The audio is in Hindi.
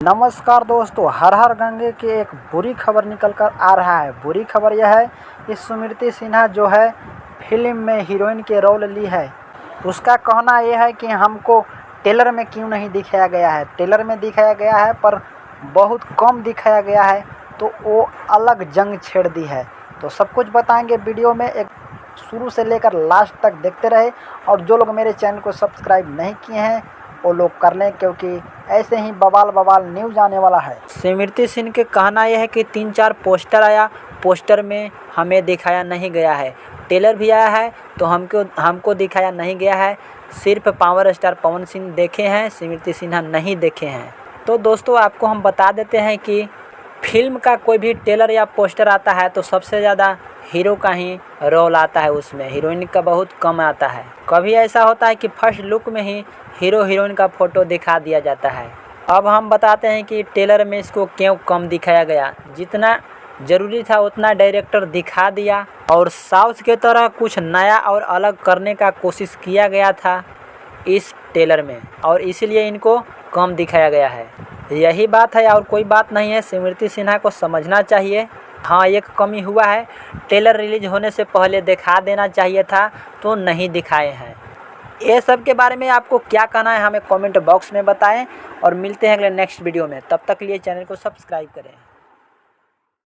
नमस्कार दोस्तों, हर हर गंगे की एक बुरी खबर निकल कर आ रहा है। बुरी खबर यह है कि स्मृति सिन्हा जो है फिल्म में हीरोइन के रोल ली है। उसका कहना यह है कि हमको ट्रेलर में क्यों नहीं दिखाया गया है। ट्रेलर में दिखाया गया है पर बहुत कम दिखाया गया है, तो वो अलग जंग छेड़ दी है। तो सब कुछ बताएंगे वीडियो में, एक शुरू से लेकर लास्ट तक देखते रहे। और जो लोग मेरे चैनल को सब्सक्राइब नहीं किए हैं वो लोग कर लें, क्योंकि ऐसे ही बवाल न्यूज़ आने वाला है। स्मृति सिन्हा के कहना यह है कि 3-4 पोस्टर आया, पोस्टर में हमें दिखाया नहीं गया है। ट्रेलर भी आया है तो हमको दिखाया नहीं गया है। सिर्फ पावर स्टार पवन सिंह देखे हैं, स्मृति सिन्हा नहीं देखे हैं। तो दोस्तों आपको हम बता देते हैं कि फिल्म का कोई भी ट्रेलर या पोस्टर आता है तो सबसे ज़्यादा हीरो का ही रोल आता है, उसमें हीरोइन का बहुत कम आता है। कभी ऐसा होता है कि फर्स्ट लुक में ही हीरो हीरोइन का फ़ोटो दिखा दिया जाता है। अब हम बताते हैं कि ट्रेलर में इसको क्यों कम दिखाया गया। जितना ज़रूरी था उतना डायरेक्टर दिखा दिया, और साउथ के तरह कुछ नया और अलग करने का कोशिश किया गया था इस ट्रेलर में, और इसीलिए इनको कम दिखाया गया है। यही बात है और कोई बात नहीं है। स्मृति सिन्हा को समझना चाहिए। हाँ, एक कमी हुआ है, ट्रेलर रिलीज होने से पहले दिखा देना चाहिए था, तो नहीं दिखाए हैं। ये सब के बारे में आपको क्या कहना है हमें कमेंट बॉक्स में बताएं, और मिलते हैं अगले नेक्स्ट वीडियो में। तब तक के लिए चैनल को सब्सक्राइब करें।